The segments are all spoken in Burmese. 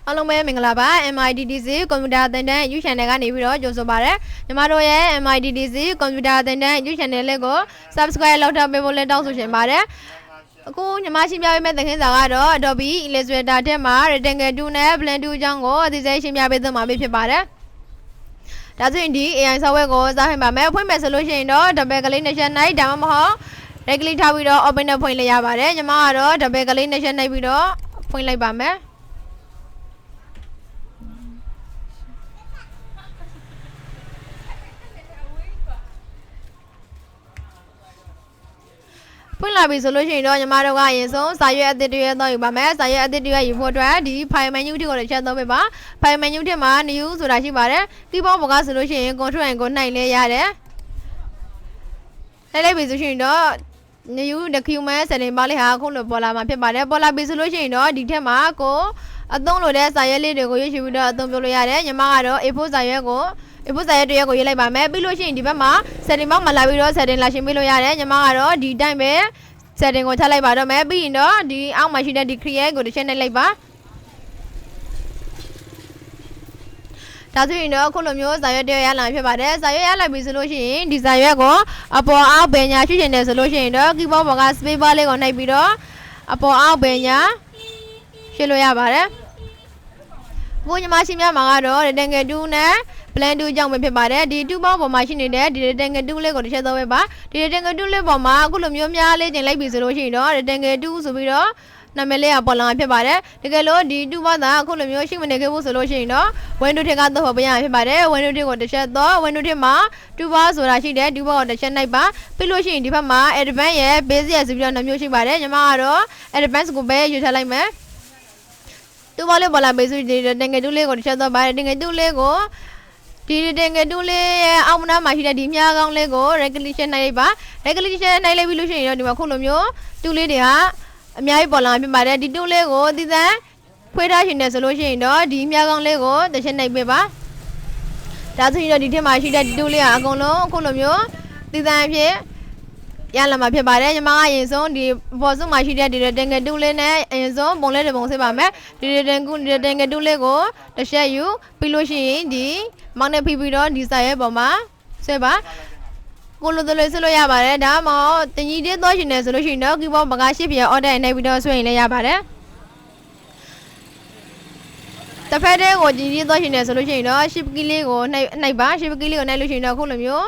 အားလုံးပဲမင်္ဂလာပါ MIDDC ကွန်ပျူတာသင်တန်း YouTube Channel ကနေပြီးတော့ကြိုဆိုပါရစေညီမတို့ရဲ့ MIDDC ကွန်ပျူတာသင်တန်း YouTube Channel လေးကို Subscribe လုပ်ထားပေးဖို့လည်းတောင်းဆိုချင်ပါတယ်အခုညီမရှိပြပေးမယ့်သင်ခန်းစာကတော့ Adobe Illustrator ထဲမှာ Rectangle 2နဲ့ Plan 2အကြောင်းကိုအသေးစိတ်ရှင်းပြပေးသွားမှာဖြစ်ပါတယ်ဒါဆိုရင်ဒီ AI software ကိုစတင်ပါမယ်ဖွင့်မယ်ဆိုလို့ရှိရင်တော့ double click နဲ့ရှင်းနိုင်ဒါမှမဟုတ် right click ထားပြီးတော့ open နဲ့ဖွင့်လိုက်ရပါတယ်ညီမကတော့ double click နဲ့ရှင်းနိုင်ပြီးတော့ဖွင့်လိုက်ပါမယ်ဖွင့်လာပြီဆိုလို့ရှိရင်တော့ညီမတို့ကအရင်ဆုံးစာရွက်အသစ်တွေရတော့ယူပါမယ်စာရွက်အသစ်တွေယူဖို့အတွက်ဒီ file menu တွေကိုလည်းချက်သုံးပေးပါ file menu ထဲမှာ new ဆိုတာရှိပါတယ် keyboard ပေါ်ကဆိုလို့ရှိရင် control and ကိုနှိုက်လဲရတယ်လိုက်ပြီဆိုရင်တော့ new document setting ပါလေးဟာအခုလိုပေါ်လာမှာဖြစ်ပါတယ်ပေါ်လာပြီဆိုလို့ရှိရင်တော့ဒီထက်မှာကိုအသုံးလို့တဲ့စာရွက်လေးတွေကိုရွေးချယ်ပြီးတော့အသုံးပြုလို့ရတယ်ညီမကတော့ A4 စာရွက်ကိုအဖို့စာရွက်တွေကိုရေးလိုက်ပါမယ်ပြီးလို့ရှိရင်ဒီဘက်မှာ setting ဘောက်မှာလာပြီးတော့ setting လာရှင်းပေးလို့ရတယ်ညီမကတော့ဒီတိုင်းပဲ setting ကိုထပ်လိုက်ပါတော့မယ်ပြီးရင်တော့ဒီအောက်မှာရှိတဲ့ဒီ create ကိုတစ်ချက်နှိပ်လိုက်ပါဒါဆိုရင်တော့အခုလိုမျိုးစာရွက်တွေရလာဖြစ်ပါတယ်စာရွက်ရလာပြီဆိုလို့ရှိရင်ဒီစာရွက်ကိုအပေါ်အောက်ဘယ်ညာရွှေ့ချင်တယ်ဆိုလို့ရှိရင်တော့ keyboard ပေါ်က space bar လေးကိုနှိပ်ပြီးတော့အပေါ်အောက်ဘယ်ညာရွှေ့လို့ရပါတယ်အခုညီမရှိများမှာကတော့ rectangle 2နဲ့ plan 2ကြောင့်ပဲဖြစ်ပါတယ်ဒီ2ပေါင်းပေါ်မှာရှိနေတဲ့ဒီ rectangle 2လေးကိုတစ်ချက်သုံးပေးပါဒီ rectangle 2လေးပေါ်မှာအခုလိုမျိုးများလေးတင်လိုက်ပြီဆိုလို့ရှိရင်တော့ rectangle 2ဆိုပြီးတော့နာမည်လေးကပေါ်လာဖြစ်ပါတယ်တကယ်လို့ဒီ2ပေါင်းသားအခုလိုမျိုးရှိမနေခဲ့ဘူးဆိုလို့ရှိရင်တော့ window ထက်ကသုံးဖို့ပြရဖြစ်ပါတယ် window ထက်ကိုတစ်ချက်တော့ window ထက်မှာ2ပေါင်းဆိုတာရှိတယ်2ပေါင်းကိုတစ်ချက်နှိပ်ပါပြီးလို့ရှိရင်ဒီဘက်မှာ advanced ရဲ့ basic ရဲ့ဆိုပြီးတော့နှမျိုးရှိပါတယ်ညီမကတော့ advanced ကိုပဲယူထားလိုက်မယ်2ပေါင်းလေးပေါ်လာပြီဆိုဒီ rectangle 2လေးကိုတစ်ချက်တော့ပါတယ် rectangle 2လေးကိုဒီ rectangle 2လေးရဲ့အောက်နားမှာရှိတဲ့ဒီမြားကောင်းလေးကို right click နှိပ်လိုက်ပါ right click နှိပ်လိုက်ပြီးလို့ရှိရင်တော့ဒီမှာခုလိုမျိုး2လေးတွေဟာအများကြီးပေါ်လာဖြစ်ပါတယ်ဒီ2လေးကိုတည်တန်းဖွေးထားရှင်တယ်ဆိုလို့ရှိရင်တော့ဒီမြားကောင်းလေးကိုတစ်ချက်နှိပ်ပေးပါဒါဆိုရင်တော့ဒီထက်မှာရှိတဲ့ဒီ2လေးဟာအကုန်လုံးခုလိုမျိုးတည်တန်းအဖြစ်ရလာမှာဖြစ်ပါတယ်ညီမကအရင်ဆုံးဒီပေါ်စုမှာရှိတဲ့ဒီ rectangle 2လေးနဲ့အရင်ဆုံးပုံလေးတစ်ပုံစစ်ပါမယ်ဒီ rectangle 2လေးကိုတစ်ချက်ယူပြီးလို့ရှိရင်ဒီမောင်းနဲ့ဖိပြီးတော့ဒီစာရဲ့ပေါ်မှာဆွဲပါကိုလိုလိုဆွဲလို့ရပါတယ်ဒါမှမဟုတ်တင်ကြီးသေးသွားရှင်တယ်ဆိုလို့ရှိရင်တော့ keyboard ဘကရှစ်ပြ order နဲ့ပြီးတော့ဆွဲရင်လည်းရပါတယ်တစ်ဖက်တည်းကိုကြီးကြီးသွားရှင်တယ်ဆိုလို့ရှိရင်တော့ shift key လေးကိုနှိပ်ပါ shift key လေးကိုနှိပ်လို့ရှိရင်တော့ခုလိုမျို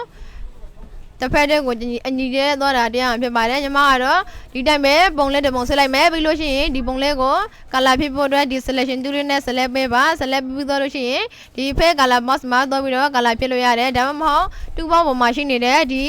းတစ်ဖက်တည်းကိုအညီတဲ့သွားတာတရားဖြစ်ပါတယ်ညီမကတော့ဒီတိုင်းပဲပုံလေးတစ်ပုံဆွဲလိုက်မယ်ပြီးလို့ရှိရင်ဒီပုံလေးကို color ဖြစ်ဖို့အတွက်ဒီ selection tool လေးနဲ့ select ပေးပါ select ပြီးသွားလို့ရှိရင်ဒီဖက် color box မှာသွားပြီးတော့ color ဖြစ်လို့ရတယ်ဒါမှမဟုတ်2ပေါင်းပေါ်မှာရှိနေတဲ့ဒီ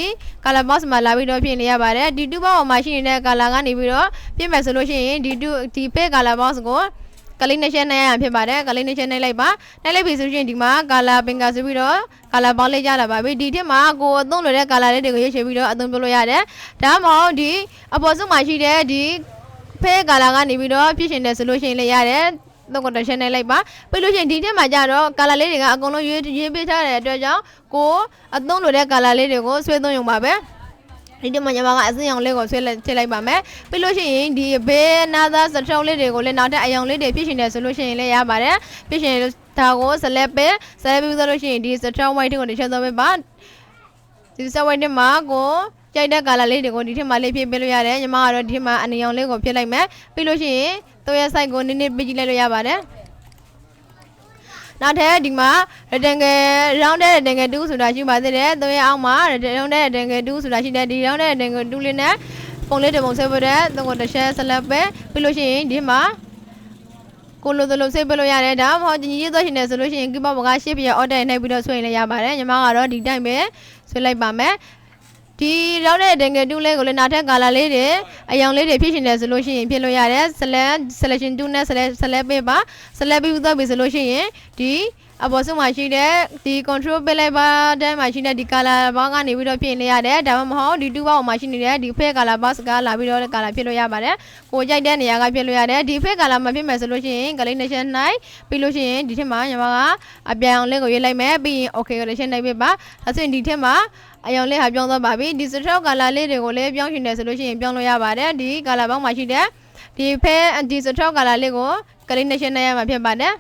color box မှာလာပြီးတော့ပြင်နေရပါတယ်ဒီ2ပေါင်းပေါ်မှာရှိနေတဲ့ color ကနေပြီးတော့ပြင်မယ်ဆိုလို့ရှိရင်ဒီဖက် color box ကိုကလေးနဲ့ရှင်းနေရဖြစ်ပါတယ်ကလေးနဲ့ရှင်းနေလိုက်ပါနှိုက်လိုက်ပြီဆိုရင်ဒီမှာ color finger ဆိုပြီးတော့ color ပေါင်းလေးရလာပါပြီဒီထက်မှာကိုအသုံးလို့တဲ့ color လေးတွေကိုရွေးချယ်ပြီးတော့အသုံးပြုလို့ရတယ်ဒါမှမဟုတ်ဒီအပေါ်စုမှာရှိတဲ့ဒီဖဲ color ကနေပြီးတော့ဖြစ်ရှင်တယ်ဆိုလို့ရှိရင်လည်းရတယ်တော့ကိုရှင်းနေလိုက်ပါပြီးလို့ရှိရင်ဒီထက်မှာကြတော့ color လေးတွေကအကုန်လုံးရွေးပေးထားတဲ့အတွက်ကြောင့်ကိုအသုံးလို့တဲ့ color လေးတွေကိုဆွဲသုံးရုံပါပဲဒီတမညီမကအစင်းရောင်လေးကိုဆွဲလိုက်ပါမယ်ပြီးလို့ရှိရင်ဒီဘေးနာသာစထုံးလေးတွေကိုလည်းနောက်ထပ်အယောင်လေးတွေဖြစ်ရှင်တယ်ဆိုလို့ရှိရင်လည်းရပါတယ်ဖြစ်ရှင်ဒါကို select ပေး select ပြီးလို့ရှိရင်ဒီစထုံး white ကိုတစ်ချက်သုံးပေးပါဒီစ white မှာကိုကြိုက်တဲ့ color လေးတွေကိုဒီထက်မှလေးဖြည့်ပေးလို့ရတယ်ညီမကတော့ဒီထက်မှအနီရောင်လေးကိုဖြည့်လိုက်မယ်ပြီးလို့ရှိရင်သူ့ရဲ့ site ကိုနည်းနည်းပြကြည့်လိုက်လို့ရပါတယ်နောက်ထပ်ဒီမှာ rectangle rounded rectangle 2ဆိုတာရှိပါသေးတယ်သူရဲ့အောက်မှာ rounded rectangle 2ဆိုတာရှိတယ်ဒီ rounded rectangle 2လေးနဲ့ပုံလေးတစ်ပုံဆွဲပေးတဲ့သူ့ကိုတစ်ချက် select ပဲပြီးလို့ရှိရင်ဒီမှာကိုလိုလိုဆွဲပေးလို့ရတယ်ဒါမှမဟုတ်ညီကြီးသွားရှင်တယ်ဆိုလို့ရှိရင် keyboard ပေါ်ကရှစ်ပြ order နဲ့ပြီးတော့ဆွဲရင်လည်းရပါတယ်ညီမကတော့ဒီတိုင်းပဲဆွဲလိုက်ပါမယ်ဒီရောက်တဲ့ rectangle 2လေးကိုလည်းနောက်ထပ် color လေးတွေအယောင်လေးတွေဖြစ်ရှင်တယ်ဆိုလို့ရှိရင်ဖြစ်လို့ရတယ် selection 2နဲ့ select ပေးပါ select ပြီးသွားပြီဆိုလို့ရှိရင်ဒီအပေါ်ဆုံးမှာရှိတဲ့ဒီ control ပေးလိုက်ပါတဲ့မှာရှိတဲ့ဒီ color box ကနေပြီးတော့ပြင်နေရတယ်ဒါမှမဟုတ်ဒီ2ပေါင်းမှာရှိနေတဲ့ဒီ fake color box ကလာပြီးတော့ color ဖြစ်လို့ရပါတယ်ကိုကြိုက်တဲ့နေရာကဖြစ်လို့ရတယ်ဒီ fake color မှာဖြစ်မယ်ဆိုလို့ရှိရင် coordination နိုင်ပြီးလို့ရှိရင်ဒီထက်မှာညီမကအပြန်အောင်လေးကိုရွေးလိုက်မယ်ပြီးရင် okay coordination နိုင်ပေးပါဒါဆိုရင်ဒီထက်မှာအယောင်လေးဟာပြောင်းသွားပါပြီဒီ stroke color လေးတွေကိုလည်းပြောင်းရှင်တယ်ဆိုလို့ရှိရင်ပြောင်းလို့ရပါတယ်ဒီ color box မှာရှိတဲ့ဒီ stroke color လေးကို coordination နိုင်ရမှာဖြစ်ပါတယ်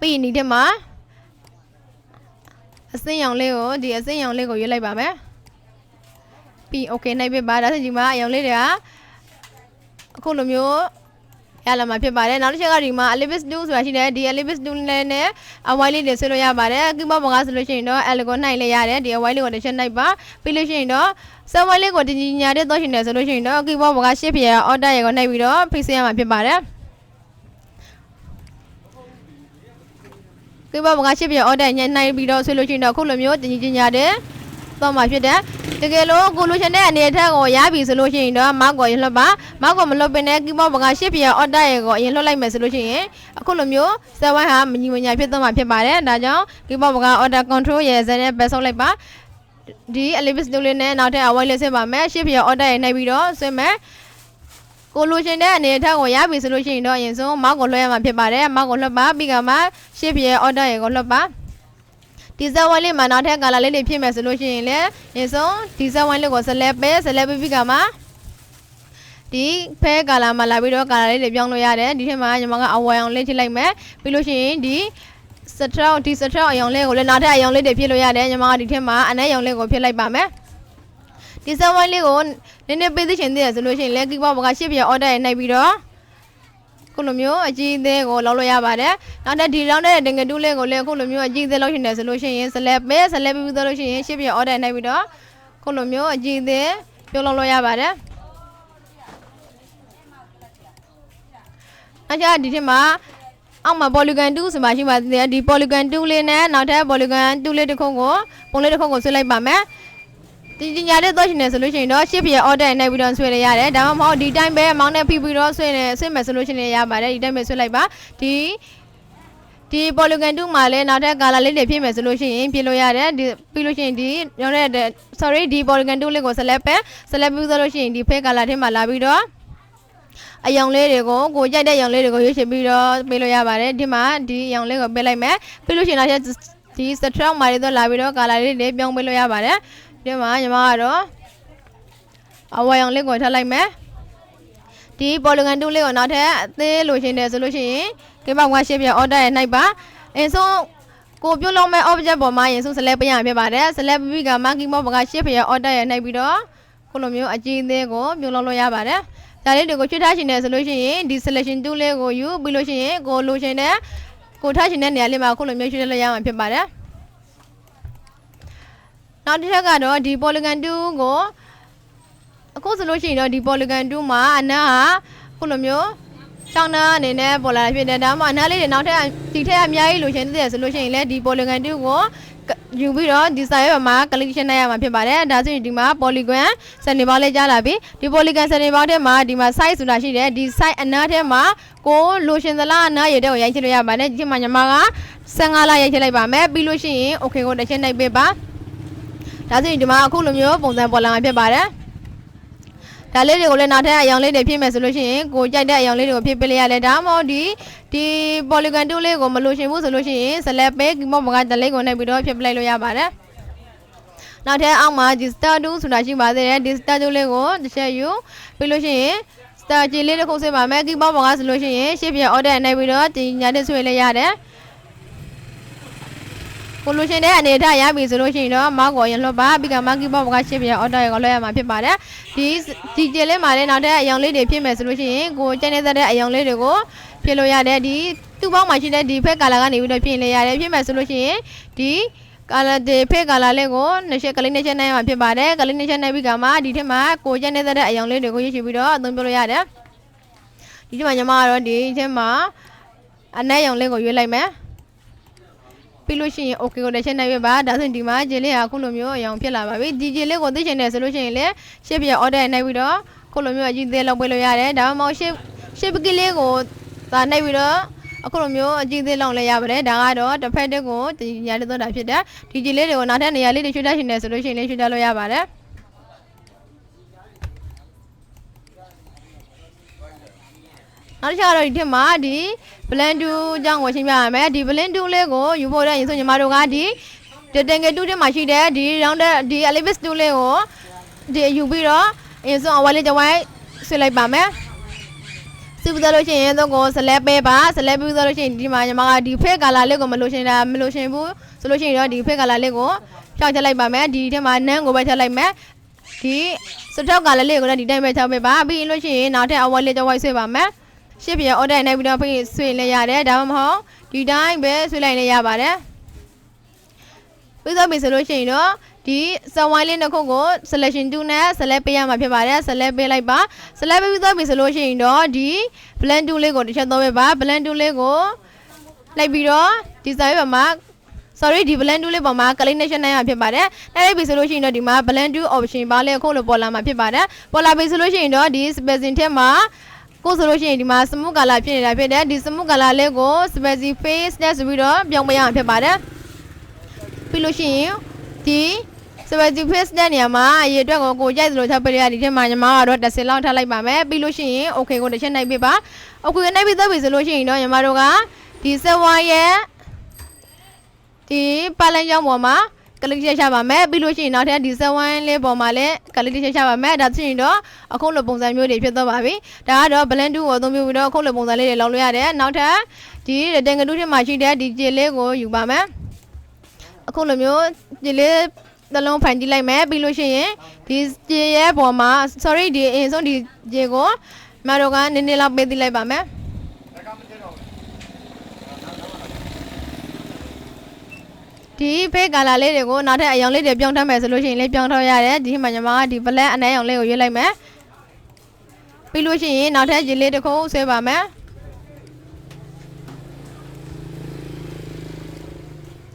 ပြီးဒီထဲမှာအစင်းရောင်လေးကိုဒီအစင်းရောင်လေးကိုရွေးလိုက်ပါမယ်ပြီး okay နိုင်ပြီပါဒါဆိုဒီမှာအရောင်လေးတွေကအခုလိုမျိုးရလာမှာဖြစ်ပါတယ်နောက်တစ်ချက်ကဒီမှာ Ellipse tool ဆိုတာရှိတယ်ဒီ Ellipse tool နဲ့အဝိုင်းလေးတွေဆွဲလို့ရပါတယ်ကီးဘော့ပေါ်ကဆိုလို့ရှိရင်တော့ L ကိုနှိုက်လိုက်ရတယ်ဒီအဝိုင်းလေးကိုတစ်ချက်နှိုက်ပါပြီးလို့ရှိရင်တော့စဝိုင်းလေးကိုတင်ကြီးညာတဲ့တော့ရှင်တယ်ဆိုလို့ရှိရင်တော့ကီးဘော့ပေါ်က shift ရ order ရကိုနှိုက်ပြီးတော့ fix ရမှာဖြစ်ပါတယ်ကီးဘော့ပေါ်က shift ရ order ညနှိုက်ပြီးတော့ဆွဲလို့ရှိရင်တော့ခုလိုမျိုးတင်ကြီးညာတဲ့တော့မှာဖြစ်တယ်တကယ်လို့ကိုလိုချင်တဲ့အနေအထားကိုရပြီဆိုလို့ရှိရင်တော့မောက်ကိုလွှတ်ပါမောက်ကိုမလွှတ်ပင်နဲ့ကီးဘော့ပေါ်က shift ရ order ရကိုအရင်လွှတ်လိုက်မယ်ဆိုလို့ရှိရင်အခုလိုမျိုးစဝိုင်းဟာမညီမညာဖြစ်သွားမှာဖြစ်ပါတယ်ဒါကြောင့်ကီးဘော့ပေါ်က order control ရဇာတ်နဲ့ပဲဆုပ်လိုက်ပါဒီ Ellipse tool လေးနဲ့နောက်ထပ်အဝိုင်းလေးဆွဲပါမယ် shift ရ order ရနှိုက်ပြီးတော့ဆွဲမယ်ကိုလိုချင်တဲ့အနေအထားကိုရပြီဆိုလို့ရှိရင်တော့အရင်ဆုံးမောက်ကိုလွှတ်ရမှာဖြစ်ပါတယ်မောက်ကိုလွှတ်ပါပြီးကမှ shift ရ order ရကိုလွှတ်ပါဒီဇက်ဝိုင်းလေးမှာနောက်ထပ်ကာလာလေးတွေဖြစ်မယ်ဆိုလို့ရှိရင်လည်းအရင်ဆုံးဒီဇက်ဝိုင်းလေးကိုဆက်လက်ပြီးကမှဒီဖဲကာလာမှာလာပြီးတော့ကာလာလေးတွေပြောင်းလို့ရတယ်ဒီထက်မှာညီမကအဝိုင်းအောင်လေးထည့်လိုက်မယ်ပြီးလို့ရှိရင်ဒီစထရောက်အယောင်လေးကိုလည်းနောက်ထပ်အယောင်လေးတွေဖြစ်လို့ရတယ်ညီမကဒီထက်မှာအနက်အယောင်လေးကိုဖြစ်လိုက်ပါမယ်ဒီဇက်ဝိုင်းလေးကိုနည်းနည်းပေးသိချင်သေးတယ်ဆိုလို့ရှိရင်လည်းကီးဘော့ပေါ်က shift ရ order ရနှိုက်ပြီးတော့ခုလိုမျိုးအကြီးအသေးကိုလောက်လို့ရပါတယ်နောက်တဲ့ဒီလောက်တဲ့တင်ငတူးလေးကိုလည်းခုလိုမျိုးအကြီးအသေးလောက်ရှင်တယ်ဆိုလို့ရှိရင်ဆက်လက်ပြီးသွားလို့ရှိရင် shift ရ order နှိုက်ပြီးတော့ခုလိုမျိုးအကြီးအသေးပြုတ်လောက်လို့ရပါတယ်နောက်ကြဒီထက်မှာအောက်မှာ polygon 2ဆိုမှရှိပါသေးတယ်ဒီ polygon 2လေးနဲ့နောက်ထပ် polygon 2လေးတစ်ခုကိုပုံလေးတစ်ခုကိုဆွဲလိုက်ပါမယ်ဒီညာတဲ့တော့ရှင်နေဆိုလို့ရှိရင်တော့ shift ရ order နှိုက်ပြီးတော့ဆွဲရရတယ်ဒါမှမဟုတ်ဒီတိုင်းပဲမောင်းနဲ့ဖိပြီးတော့ဆွဲမယ်ဆိုလို့ရှိရင်ရပါတယ်ဒီတိုင်းပဲဆွဲလိုက်ပါဒီ polygon 2မှာလည်းနောက်ထပ် color လေးတွေဖြစ်မယ်ဆိုလို့ရှိရင်ပြလို့ရတယ်ဒီပြီးလို့ရှိရင်ဒီရောင်းတဲ့ sorry ဒီ polygon 2လေးကိုဆက်လက်ပြီးသွားလို့ရှိရင်ဒီဖဲ color ထဲမှာလာပြီးတော့အယောင်လေးတွေကိုကိုကြိုက်တဲ့အယောင်လေးတွေကိုရွေးချယ်ပြီးတော့ပေးလို့ရပါတယ်ဒီမှာဒီအယောင်လေးကိုပေးလိုက်မယ်ပြီးလို့ရှိရင်နောက်ဒီ stroke မှာတွေတော့လာပြီးတော့ color လေးတွေပြောင်းပေးလို့ရပါတယ်ဒီမှာညီမကတော့အဝါရောင်လေးကိုထားလိုက်မယ်ဒီ polygon 2လေးကိုနောက်ထပ်အသေးလိုချင်တယ်ဆိုလို့ရှိရင်ကီးဘော့က shift ရ order ရနှိုက်ပါအရင်ဆုံးကိုပြုတ်လုံးမဲ့ object ပေါ်မှာအရင်ဆုံး select ပေးရမှာဖြစ်ပါတယ် select ပြီးကမှကီးဘော့က shift ရ order ရနှိုက်ပြီးတော့ခုလိုမျိုးအကြီးအသေးကိုပြုတ်လုံးလို့ရပါတယ်ဒါလေးတွေကိုချွတ်ထားရှင်တယ်ဆိုလို့ရှိရင်ဒီ selection tool လေးကိုယူပြီးလို့ရှိရင်ကိုလိုချင်တဲ့ကိုထားရှင်တဲ့နေရာလေးမှာခုလိုမျိုးချွတ်လို့ရမှာဖြစ်ပါတယ်နောက်တစ်ချက်ကတော့ဒီ polygon 2ကိုအခုဆိုလို့ရှိရင်တော့ဒီ polygon 2မှာအနားဟာခုလိုမျိုးချောင်းနာအနေနဲ့ပေါ်လာဖြစ်တယ်ဒါမှမဟုတ်အနားလေးတွေနောက်ထပ်ဒီထက်အများကြီးလိုချင်တဲ့ဆိုလို့ရှိရင်လည်းဒီ polygon 2ကိုယူပြီးတော့ဒီစာရွက်မှာ click ရှင်းနိုင်ရမှာဖြစ်ပါတယ်ဒါဆိုရင်ဒီမှာ polygon စနေပေါင်းလေးကြားလာပြီဒီ polygon စနေပေါင်းထဲမှာဒီမှာ size ဆိုတာရှိတယ်ဒီ size အနားထဲမှာကိုလိုချင်သလားအနားရတဲ့ကိုရိုက်ချလို့ရပါတယ်ဒီမှာညီမက15လောက်ရိုက်ချလိုက်ပါမယ်ပြီးလို့ရှိရင် okay ကိုတစ်ချက်နှိပ်ပေးပါဒါဆိုရင်ဒီမှာအခုလိုမျိုးပုံစံပေါ်လာမှာဖြစ်ပါတယ်ဒါလေးတွေကိုလည်းနောက်ထပ်အယောင်လေးတွေဖြစ်မယ်ဆိုလို့ရှိရင်ကိုကြိုက်တဲ့အယောင်လေးတွေကိုဖြစ်ပေးလိုက်ရတယ်ဒါမှမဟုတ်ဒီ polygon 2လေးကိုမလိုချင်ဘူးဆိုလို့ရှိရင် select ပေးကီးဘော့ကတလေးကိုနှိပ်ပြီးတော့ဖြစ်ပလိုက်လို့ရပါတယ်နောက်ထပ်အောက်မှာဒီ star 2ဆိုတာရှိပါသေးတယ်ဒီ star 2လေးကိုတစ်ချက်ယူပြီးလို့ရှိရင် star ကြီးလေးတစ်ခုဆွဲပါမယ်ကီးဘော့ကဆိုလို့ရှိရင် shift ရ order နှိပ်ပြီးတော့ဒီညာတဲ့ဆွဲလိုက်ရတယ်ကိုလိုချင်တဲ့အနေအထားရပြီဆိုလို့ရှိရင်တော့မောက်ကိုရင်လွှတ်ပါပြီးကမှကီးဘော့က shift ရ order ရကိုလွှတ်ရမှာဖြစ်ပါတယ်ဒီကျလေးမှာလည်းနောက်ထပ်အယောင်လေးတွေဖြစ်မယ်ဆိုလို့ရှိရင်ကိုကျန်နေတဲ့အယောင်လေးတွေကိုဖြစ်လို့ရတယ်ဒီသူ့ပေါင်းမှာရှိတဲ့ဒီဖက် color ကနေပြီးတော့ဖြစ်နေရတယ်ဖြစ်မယ်ဆိုလို့ရှိရင်ဒီ color ဒီဖက် color လေးကိုနှစ်ချက်ကလေးနှစ်ချက်နိုင်ရမှာဖြစ်ပါတယ်ကလေးနှစ်ချက်နိုင်ပြီးကမှဒီထက်မှာကိုကျန်နေတဲ့အယောင်လေးတွေကိုရွေးချယ်ပြီးတော့အသုံးပြုလို့ရတယ်ဒီထက်မှာညီမကတော့ဒီထက်မှာအနက်အယောင်လေးကိုရွေးလိုက်မယ်ပြီးလို့ရှိရင် okay ကိုတစ်ချက်နိုင်ပြပါဒါဆိုရင်ဒီမှာဂျယ်လေးဟာခုလိုမျိုးအယောင်ဖြစ်လာပါပြီဒီဂျယ်လေးကိုသိချင်တယ်ဆိုလို့ရှိရင်လည်း shift ရ order နိုင်ပြီးတော့ခုလိုမျိုးအကြီးသေးလောက်ပေးလို့ရတယ်ဒါမှမဟုတ် shift ကလေးကိုသာနိုင်ပြီးတော့အခုလိုမျိုးအကြီးသေးလောက်လည်းရပါတယ်ဒါကတော့တစ်ဖက်တစ်ကိုဒီညာလေးတော့တာဖြစ်တယ်ဒီဂျယ်လေးတွေကိုနောက်ထပ်နေရာလေးတွေရွှေ့ထားရှင်တယ်ဆိုလို့ရှိရင်လည်းရွှေ့ထားလို့ရပါတယ်နောက်တစ်ချက်ကတော့ဒီထက်မှာဒီ blend 2အကြောင်းကိုရှင်းပြရမယ်ဒီ blend 2လေးကိုယူဖို့တဲ့ရင်ဆိုညီမတို့ကဒီ rectangle 2ထဲမှာရှိတဲ့ဒီ round ဒီ ellipse 2လေးကိုဒီယူပြီးတော့ရင်ဆိုအဝိုင်းလေးတစ်ဝိုင်းဆွဲလိုက်ပါမယ် Super Solution, the go select paper, select solution, Dimaya, defect a lego, Melution, solution, or defect a lego, shout like my man, detail my name, go better like me. So talk a lego, the damage paper, be illusion, not a one little voice of me. Ship your order and every day, swing a yard, down home, you dine, best, will I yabare. Without me solution, you know. The someone in the Congo selection do na select payama pepare select be like ba select without solution do the blend to lego the shadow ba blend to lego like biro desire mark sorry the blend to lego mark calculation na pepare na be solution do the ma blend to option ba le ko lo pola ma pepare pola be solution do this present ma ko solution the ma smu kala phit nida phit de the smu kala lego specific face na so bi do pyaung maya pepare pi lo shin the so as you face then yama ye do go jai lo tha pariya di the ma nyama do 10 လောက်ထားလိုက်ပါမယ်ပြီးလို့ရှိရင် okay ကိုတစ်ချက်နိုင်ပြပါ okay နိုင်ပြီးသွားပြီဆိုလို့ရှိရင်တော့ညီမတို့ကဒီဆက်ဝိုင်းရဲ့ဒီပါလန်ကြောင်းပေါ်မှာ click ချက်ချပါမယ်ပြီးလို့ရှိရင်နောက်ထပ်ဒီဆက်ဝိုင်းလေးပေါ်မှာလည်း click ချက်ချပါမယ်ဒါဖြစ်ရင်တော့အခုလိုပုံစံမျိုးတွေဖြစ်သွားပါပြီဒါကတော့ blend tool ကိုအသုံးပြုပြီးတော့အခုလိုပုံစံလေးတွေလောက်လို့ရတယ်နောက်ထပ်ဒီတင်ကတူးထဲမှာရှိတဲ့ဒီကြည်လေးကိုယူပါမယ်အခုလိုမျိုးကြည်လေးthe long fan di like me below she this J Boma sorry di is on di Jago Marogan Nila Bedi like Bame Di pay gala lady go not a young lady beyond time solution lay beyond yard di manama di bala and I only you like me below she not a jelly to go say Bame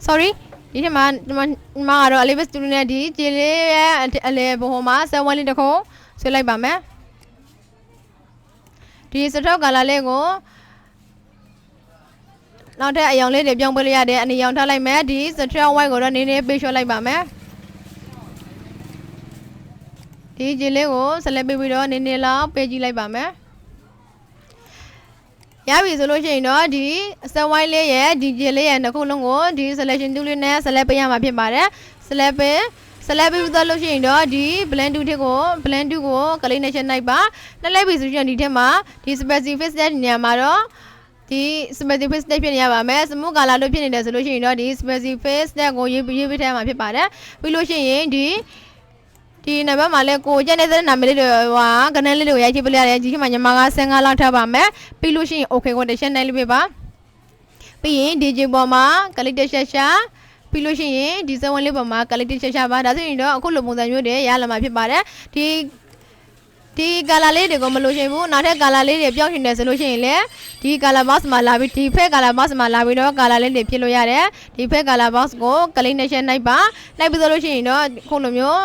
sorryဒီမှာတော့ Alice student နဲ့ဒီကျေလေးရဲ့အလေဘုံမှာဆက်ဝန်းလေးတစ်ခုဆွဲလိုက်ပါမယ်ဒီစထောက်ကလာလေးကိုနောက်ထပ်အယောင်လေးတွေပြောင်းပေးလို့ရတယ်အနေရောင်ထားလိုက်မယ်ဒီစထောက် white ကိုတော့နည်းနည်းပေးလျှော့လိုက်ပါမယ်ဒီကျေလေးကိုဆက်လက်ပေးပြီးတော့နည်းနည်းလောက်ပေးကြည့်လိုက်ပါမယ်ရပြီဆိုလို့ရှိရင်တော့ဒီဆက်ဝိုင်းလေးရဲ့ဒီဂျယ်လေးရဲ့နှစ်ခုလုံးကိုဒီ selection tool လေးနဲ့ select ပေးရမှာဖြစ်ပါတယ် select ပေးပြီးတော့လို့ရှိရင်တော့ဒီ blend tool ကို blend tool ကို click နဲ့ချက်လိုက်ပါနှလိုက်ပြီဆိုရင်ဒီထဲမှာဒီ specific set နေရာမှာတော့ဒီ specific set ဖြစ်နေရပါမယ် smooth color လို့ဖြစ်နေတယ်ဆိုလို့ရှိရင်တော့ဒီ specific set ကိုရေးပေးထားမှာဖြစ်ပါတယ်ပြီးလို့ရှိရင်ဒီနံပါတ်မှာလဲကိုကျန်တဲ့နာမည်လေးတွေဟာကနန်းလေးတွေကိုရိုက်ချိပလိုက်ရတယ်ဒီမှာညီမက15လောက်ထားပါမယ်ပြီးလို့ရှိရင် okay ကိုတစ်ချက်နိုင်လို့ပြပါပြီးရင်ဒီဂျီပေါ်မှာ click တစ်ချက်ရှာပြီးလို့ရှိရင်ဒီစက်ဝင်လေးပေါ်မှာ click တစ်ချက်ရှာပါဒါဆိုရင်တော့အခုလိုပုံစံမျိုးတွေရလာမှာဖြစ်ပါတယ်ဒီ color လေးတွေကိုမလို့ရှိဘူးနောက်ထပ် color လေးတွေပြောင်းရှင်တယ်ဆိုလို့ရှိရင်လည်းဒီ color box မှာလာပြီးဒီ fake color box မှာလာပြီးတော့ color လေးတွေဖြစ်လို့ရတယ်ဒီ fake color box ကို click နဲ့ချက်နိုင်ပါနိုင်ပြီးလို့ရှိရင်တော့ခုလိုမျိုး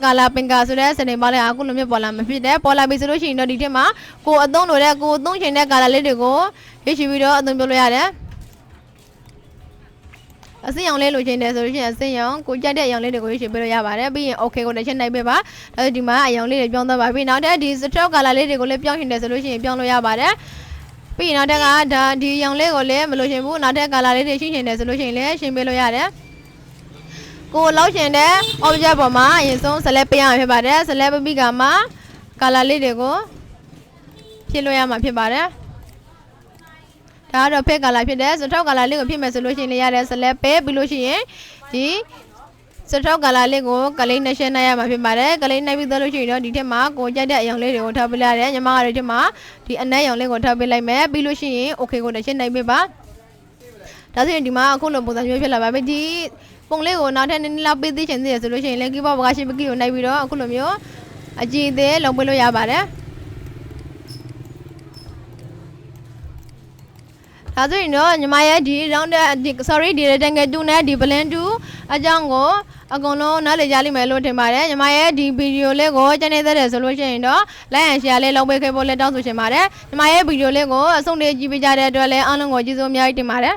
Gala pinga so that's an embala akulum pola fit there pola bisolution no ditema ko adon lo de ko thon chin de gala le de ko hishi bi do adon pyo lo yare အစင်ရောင်လေးလိုချင်တယ်ဆိုလို့ရှိရင်အစင်ရောင်ကိုကြိုက်တဲ့အရောင်လေးတွေကိုရွေးချယ်ပေးလို့ရပါတယ်ပြီးရင် okay ကိုတစ်ချက်နိုင်ပေးပါဒါဆိုဒီမှာအရောင်လေးတွေပြောင်းသွားပါပြီနောက်ထပ်ဒီ stroke color လေးတွေကိုလည်းပြောင်းချင်တယ်ဆိုလို့ရှိရင်ပြောင်းလို့ရပါတယ်ပြီးရင်နောက်ထပ်ကဒါဒီအရောင်လေးကိုလည်းမလိုချင်ဘူးနောက်ထပ် color လေးတွေရှင်းချင်တယ်ဆိုလို့ရှိရင်လည်းရှင်းပေးလို့ရတယ်ကိုလောက်ရှင်တဲ့ object ပေါ်မှာအရင်ဆုံး select ပေးရမှာဖြစ်ပါတယ် select ပြီးကမှ color လေးတွေကိုဖြည့်လို့ရမှာဖြစ်ပါတယ်ဒါကတော့ fake color ဖြစ်တယ်စထောက် color လေးကိုဖြည့်မယ်ဆိုလို့ရှိရင်လည်းရတယ် select ပေးပြီးလို့ရှိရင်ဒီစထောက် color လေးကို click နဲ့ share နိုင်ရမှာဖြစ်ပါတယ် click နဲ့ပြီးသွားလို့ရှိရင်တော့ဒီထက်မှာကိုကြိုက်တဲ့အရောင်လေးတွေကိုထားပေးလိုက်ရတယ်ညီမကတော့ဒီမှာဒီအနက်ရောင်လေးကိုထားပေးလိုက်မယ်ပြီးလို့ရှိရင် okay ကိုတစ်ချက်နိုင်ပေးပါဒါဆိုရင်ဒီမှာအခုလိုပုံစံမျိုးဖြစ်လာပါပြီဒီပုံလေးကိုနောက်ထပ်နည်းနည်းလောက်ပေးသိချင်သေးတယ်ဆိုလို့ရှိရင်လည်း keyboard က shift key ကိုနှိုက်ပြီးတော့အခုလိုမျိုးအကြည့်သေးလုံးပေးလို့ရပါတယ်ဒါဆိုရင်တော့ညီမရဲ့ဒီ round sorry ဒီ rectangle 2နဲ့ဒီ blend 2အကြောင်းကိုအကုန်လုံးနားလည်ကြလိမ့်မယ်လို့ထင်ပါတယ်ညီမရဲ့ဒီ video လေးကိုကြိုက်နေတဲ့ဆိုလို့ရှိရင်တော့ like and share လေးလုပ်ပေးခဲ့ဖို့လည်းတောင်းဆိုချင်ပါတယ်ညီမရဲ့ video လေးကိုအဆုံးထိကြည့်ပေးကြတဲ့အတွက်လည်းအားလုံးကိုကျေးဇူးအများကြီးတင်ပါတယ်